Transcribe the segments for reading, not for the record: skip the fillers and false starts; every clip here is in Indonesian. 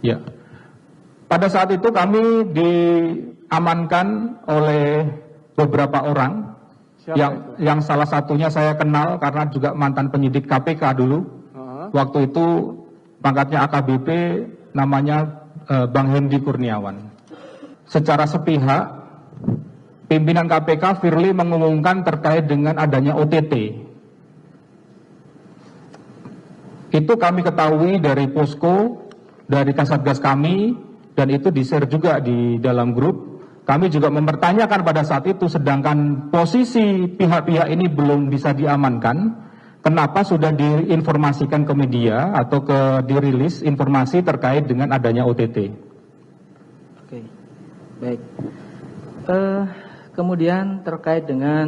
Ya. Pada saat itu kami diamankan oleh beberapa orang. Yang salah satunya saya kenal karena juga mantan penyidik KPK dulu. Waktu itu pangkatnya AKBP, namanya Bang Hendi Kurniawan. Secara sepihak, pimpinan KPK Firly mengumumkan terkait dengan adanya OTT. Itu kami ketahui dari posko, dari Kasatgas kami, dan itu di-share juga di dalam grup. Kami juga mempertanyakan pada saat itu, sedangkan posisi pihak-pihak ini belum bisa diamankan, kenapa sudah diinformasikan ke media atau dirilis informasi terkait dengan adanya OTT. Oke, baik. Kemudian terkait dengan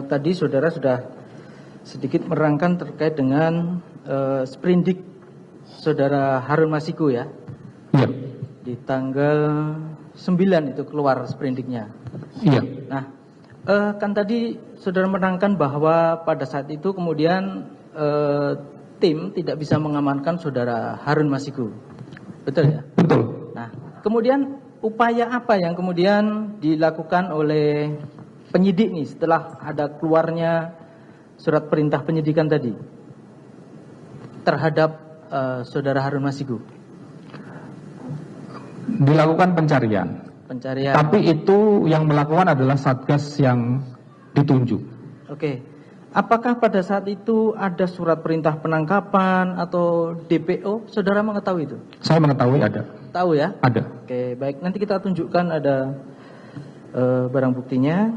tadi saudara sudah sedikit merangkan terkait dengan sprindik saudara Harun Masiku ya? Iya. Di tanggal 9 itu keluar sprindiknya. Iya. Nah, kan tadi saudara menerangkan bahwa pada saat itu kemudian tim tidak bisa mengamankan saudara Harun Masiku. Betul ya? Betul. Nah, kemudian upaya apa yang kemudian dilakukan oleh penyidik nih setelah ada keluarnya surat perintah penyidikan tadi terhadap saudara Harun Masiku? Dilakukan pencarian. Tapi itu yang melakukan adalah Satgas yang ditunjuk. Oke. Apakah pada saat itu ada surat perintah penangkapan atau DPO? Saudara mengetahui itu? Saya mengetahui ada. Tahu ya? Ada. Oke, baik. Nanti kita tunjukkan ada barang buktinya.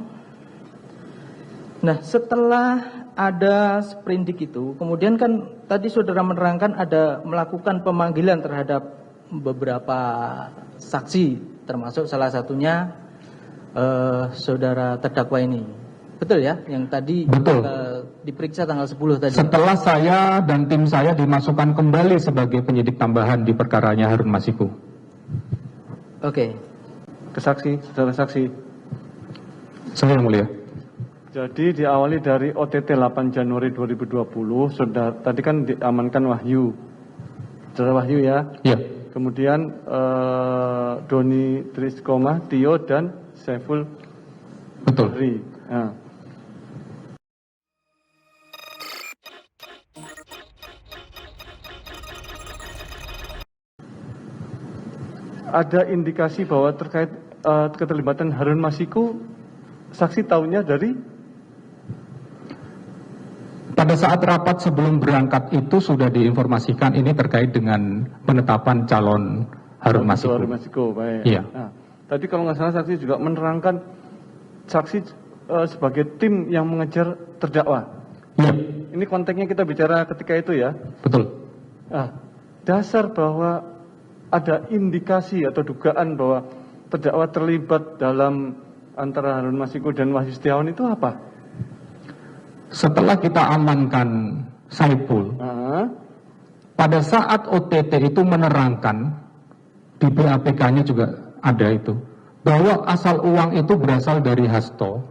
Nah, setelah ada sprindik itu, kemudian kan tadi saudara menerangkan ada melakukan pemanggilan terhadap beberapa saksi, termasuk salah satunya saudara terdakwa ini. Betul ya? Yang tadi diperiksa tanggal 10 tadi. Setelah saya dan tim saya dimasukkan kembali sebagai penyidik tambahan di perkaranya Harun Masiku. Oke. Kesaksi, saudara saksi. Saya yang mulia. Jadi diawali dari OTT 8 Januari 2020, saudara tadi kan diamankan Wahyu. Saudara Wahyu ya? Iya. Kemudian Doni Triskoma, Tio dan Saiful. Betul. Nah. Ada indikasi bahwa terkait keterlibatan Harun Masiku, saksi tahunya dari? Pada saat rapat sebelum berangkat itu sudah diinformasikan ini terkait dengan penetapan calon Harun Masiku. Harun Masiku, baik. Iya. Nah, tadi kalau nggak salah saksi juga menerangkan saksi sebagai tim yang mengejar terdakwa. Iya. Ini konteksnya kita bicara ketika itu ya. Betul. Nah, dasar bahwa ada indikasi atau dugaan bahwa terdakwa terlibat dalam antara Harun Masiku dan Wahyu Setiawan itu apa? Setelah kita amankan Saiful, pada saat OTT itu menerangkan, di BAPK-nya juga ada itu, bahwa asal uang itu berasal dari Hasto,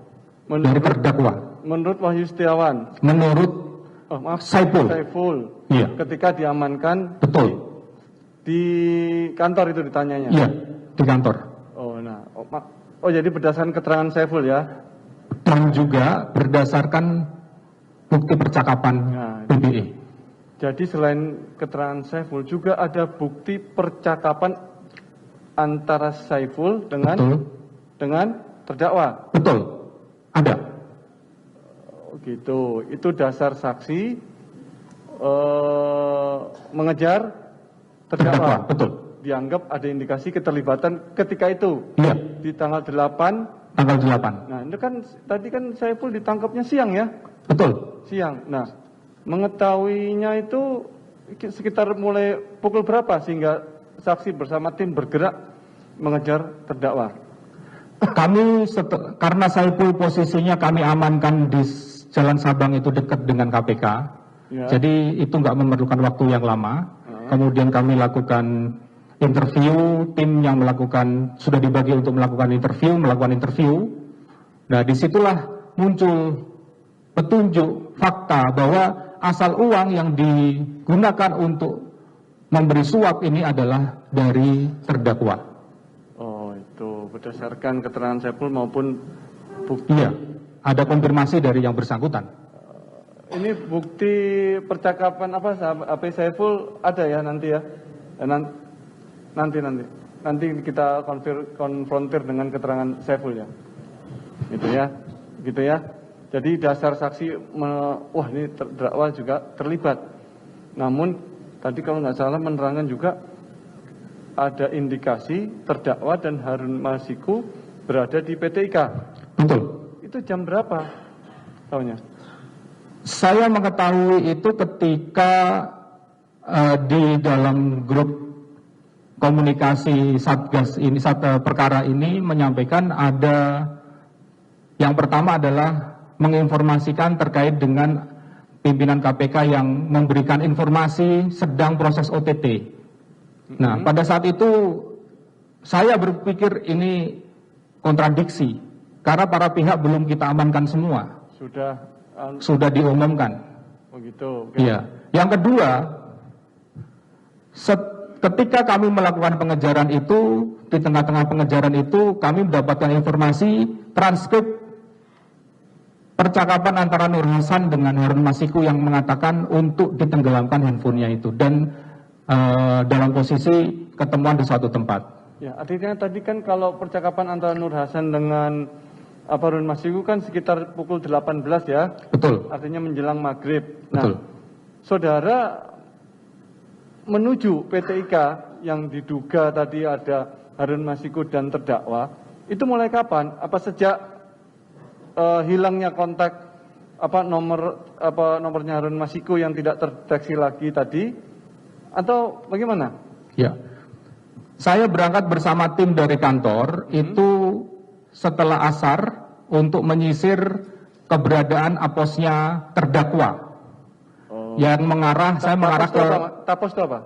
dari terdakwa. Menurut Wahyu Setiawan? Menurut Saiful. Iya. Ketika diamankan? Betul. Di kantor itu ditanyanya? Iya, di kantor. Oh, jadi berdasarkan keterangan Saiful ya? Dan juga berdasarkan bukti percakapan BBE. Jadi selain keterangan Saiful juga ada bukti percakapan antara Saiful dengan terdakwa? Betul, ada. Gitu, itu dasar saksi mengejar terdakwa. Betul. Dianggap ada indikasi keterlibatan ketika itu. Iya. Di tanggal 8. Tanggal 8. Nah, itu kan tadi kan Saiful ditangkapnya siang ya? Betul. Siang. Nah, mengetahuinya itu sekitar mulai pukul berapa sehingga saksi bersama tim bergerak mengejar terdakwa? Kami karena Saiful posisinya kami amankan di Jalan Sabang itu dekat dengan KPK. Ya. Jadi itu nggak memerlukan waktu yang lama. Kemudian kami lakukan interview, tim yang sudah dibagi untuk melakukan interview. Nah, disitulah muncul petunjuk fakta bahwa asal uang yang digunakan untuk memberi suap ini adalah dari terdakwa. Oh, itu berdasarkan keterangan Saiful maupun bukti. Iya, ada konfirmasi dari yang bersangkutan. Ini bukti percakapan apa HP Saiful ada ya nanti ya? Nanti kita konfrontir dengan keterangan Saiful ya. Gitu ya. Jadi dasar saksi wah ini terdakwa juga terlibat. Namun tadi kalau nggak salah menerangkan juga ada indikasi terdakwa dan Harun Masiku berada di PT IKA. Betul. Itu jam berapa tahunya? Saya mengetahui itu ketika di dalam grup komunikasi Satgas ini, perkara ini menyampaikan ada yang pertama adalah menginformasikan terkait dengan pimpinan KPK yang memberikan informasi sedang proses OTT. Nah, pada saat itu saya berpikir ini kontradiksi karena para pihak belum kita amankan semua. Sudah diumumkan. Oh gitu. Okay. Iya. Yang kedua, ketika kami melakukan pengejaran itu, di tengah-tengah pengejaran itu kami mendapatkan informasi transkrip percakapan antara Nur Hasan dengan Harun Masiku yang mengatakan untuk ditenggelamkan handphonenya itu dan dalam posisi ketemuan di suatu tempat. Ya, artinya tadi kan kalau percakapan antara Nur Hasan dengan Harun Masiku kan sekitar pukul 18 ya. Betul. Artinya menjelang maghrib. Nah, betul. Saudara menuju PT IKA yang diduga tadi ada Harun Masiku dan terdakwa, itu mulai kapan? Apa sejak hilangnya kontak nomornya Harun Masiku yang tidak terdeteksi lagi tadi, atau bagaimana? Ya, saya berangkat bersama tim dari kantor itu setelah asar untuk menyisir keberadaan aposnya terdakwa yang mengarah, saya mengarah ke tapos itu apa?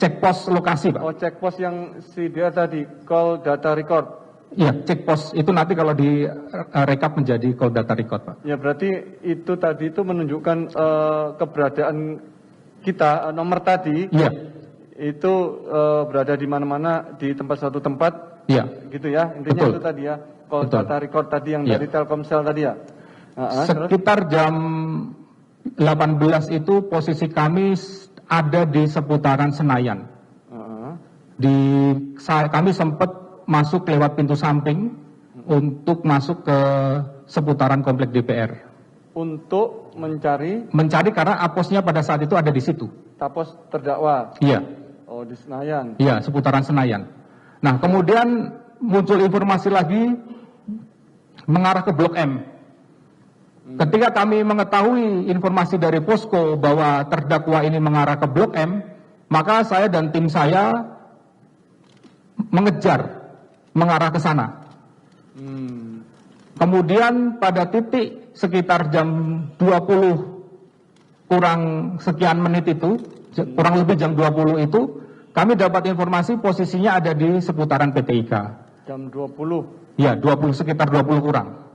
Cek pos lokasi, Pak. Oh, cek pos yang dia tadi call data record. Iya, cek pos itu nanti kalau di rekap menjadi call data record, Pak. Ya, berarti itu tadi itu menunjukkan keberadaan kita, nomor tadi. Iya. Itu berada di mana-mana di satu tempat. Iya. Gitu ya, intinya Betul. itu tadi ya, call Betul. data record tadi yang Iya. dari Telkomsel tadi ya. Sekitar jam 18 itu posisi kami ada di seputaran Senayan. Kami sempat masuk lewat pintu samping untuk masuk ke seputaran komplek DPR. Untuk mencari karena aposnya pada saat itu ada di situ. tapos terdakwa. Iya. Oh, di Senayan. Iya, seputaran Senayan. Nah, kemudian muncul informasi lagi mengarah ke Blok M. Ketika kami mengetahui informasi dari Posko bahwa terdakwa ini mengarah ke Blok M, maka saya dan tim saya mengarah ke sana. Kemudian pada titik sekitar jam 20 kurang sekian menit itu, kurang lebih jam 20 itu, kami dapat informasi posisinya ada di seputaran PT IKA. Jam 20? Ya, 20, sekitar 20 kurang.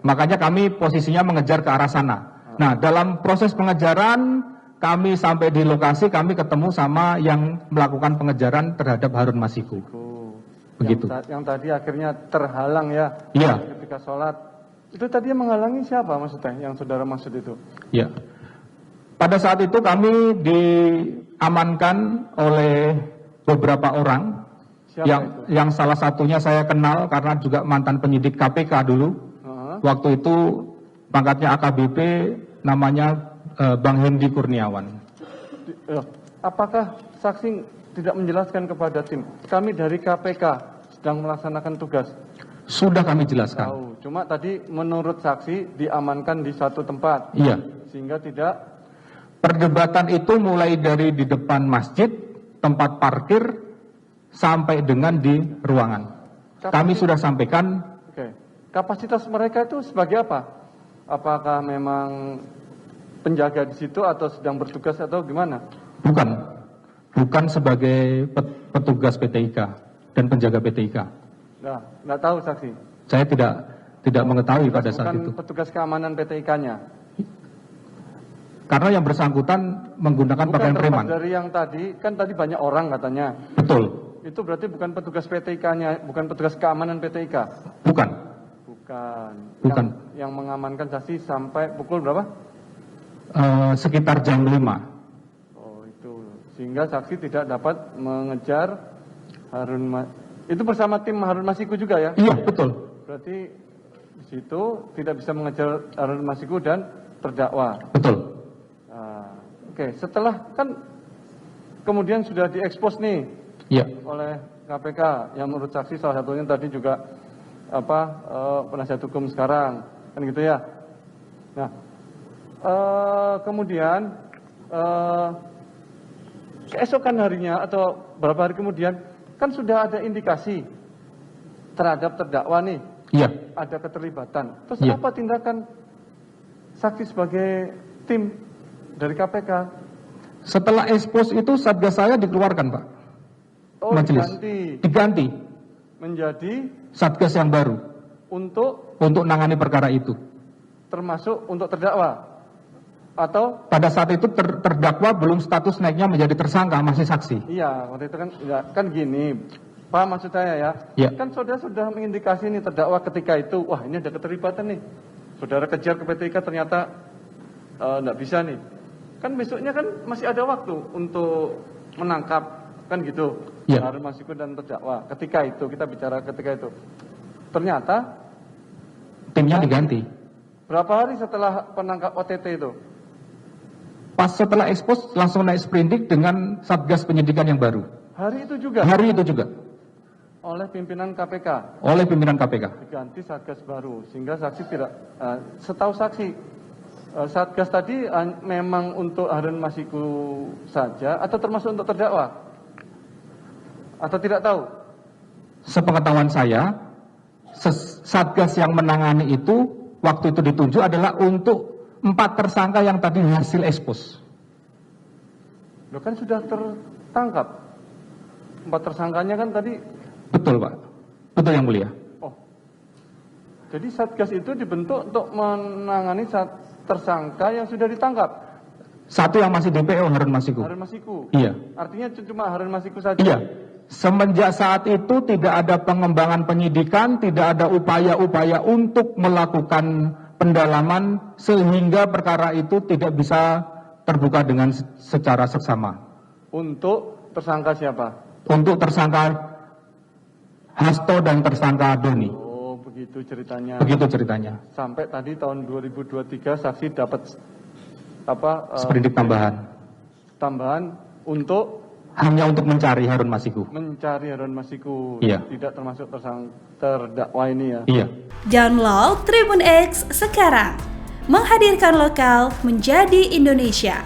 Makanya kami posisinya mengejar ke arah sana. Nah, dalam proses pengejaran, kami sampai di lokasi, kami ketemu sama yang melakukan pengejaran terhadap Harun Masiku. Begitu. Yang tadi akhirnya terhalang ya. Iya. Ketika sholat. Itu tadi yang menghalangi siapa maksudnya, yang saudara maksud itu? Ya. Pada saat itu kami diamankan oleh beberapa orang. Yang salah satunya saya kenal karena juga mantan penyidik KPK dulu. Waktu itu pangkatnya AKBP, namanya Bang Hendi Kurniawan. Apakah saksi tidak menjelaskan kepada tim? Kami dari KPK sedang melaksanakan tugas. Sudah kami jelaskan. Tahu. Cuma tadi menurut saksi diamankan di satu tempat. Iya. Sehingga tidak. Perdebatan itu mulai dari di depan masjid, tempat parkir, sampai dengan di ruangan. Kami sudah sampaikan. Kapasitas mereka itu sebagai apa? Apakah memang penjaga di situ atau sedang bertugas atau gimana? Bukan sebagai petugas PT IKA dan penjaga PT IKA. Nah, nggak tahu saksi. Saya tidak mengetahui pada saat itu. Petugas keamanan PT IKA-nya. Karena yang bersangkutan menggunakan Bukan pakaian terlepas preman. dari yang tadi, kan tadi banyak orang katanya. Betul. Itu berarti bukan petugas PTIK-nya, bukan petugas keamanan PTIK? Bukan. Bukan. Bukan. Yang mengamankan saksi sampai pukul berapa? Sekitar jam 5. Oh itu. Sehingga saksi tidak dapat mengejar itu bersama tim Harun Masiku juga ya? Iya, betul. Berarti di situ tidak bisa mengejar Harun Masiku dan terdakwa. Betul. Oke, setelah kan kemudian sudah diekspos nih Iya. oleh KPK yang menurut saksi salah satunya tadi juga penasihat hukum sekarang kan gitu ya. Nah, kemudian keesokan harinya atau beberapa hari kemudian kan sudah ada indikasi terhadap terdakwa nih. Iya. Ada keterlibatan. Terus Iya. apa tindakan saksi sebagai tim dari KPK? Setelah ekspos itu Satgas saya dikeluarkan, Pak. Oh, Majelis. Diganti menjadi Satgas yang baru untuk nangani perkara itu. termasuk untuk terdakwa atau Pada saat itu terdakwa belum status naiknya menjadi tersangka, masih saksi. iya waktu itu kan enggak, kan gini Pak maksud saya ya, Ya. kan saudara sudah mengindikasi nih terdakwa ketika itu, wah ini ada keterlibatan nih, saudara kejar ke PTIK ternyata enggak bisa nih, kan besoknya kan masih ada waktu untuk menangkap kan gitu, Ya. Harun Masiku dan terdakwa. Ketika itu kita bicara ketika itu, ternyata Timnya diganti. berapa hari setelah penangkap OTT itu? Pas setelah ekspos langsung naik sprindik dengan Satgas penyidikan yang baru. Hari itu juga Hari itu juga oleh pimpinan KPK. oleh pimpinan KPK. Diganti Satgas baru sehingga saksi tidak setahu saksi Satgas tadi memang untuk Harun Masiku saja atau termasuk untuk terdakwa atau tidak tahu? Sepengetahuan saya, Satgas yang menangani itu waktu itu ditunjuk adalah untuk 4 tersangka yang tadi hasil ekspos. Loh kan sudah tertangkap 4 tersangkanya kan tadi. Betul, Pak. Betul yang mulia. Oh, jadi Satgas itu dibentuk untuk menangani tersangka yang sudah ditangkap. Satu yang masih DPO Harun Masiku. Harun Masiku. Iya. Artinya cuma Harun Masiku saja. Iya. Semenjak saat itu tidak ada pengembangan penyidikan, tidak ada upaya-upaya untuk melakukan pendalaman sehingga perkara itu tidak bisa terbuka dengan secara seksama. Untuk tersangka siapa? Untuk tersangka Hasto dan tersangka Doni. Oh, begitu ceritanya. Begitu ceritanya. Sampai tadi tahun 2023 saksi dapat Sprindik tambahan. tambahan untuk Hanya untuk mencari Harun Masiku. mencari Harun Masiku. Iya. Tidak termasuk terdakwa ini ya. Iya. Download Tribun X sekarang. Menghadirkan lokal menjadi Indonesia.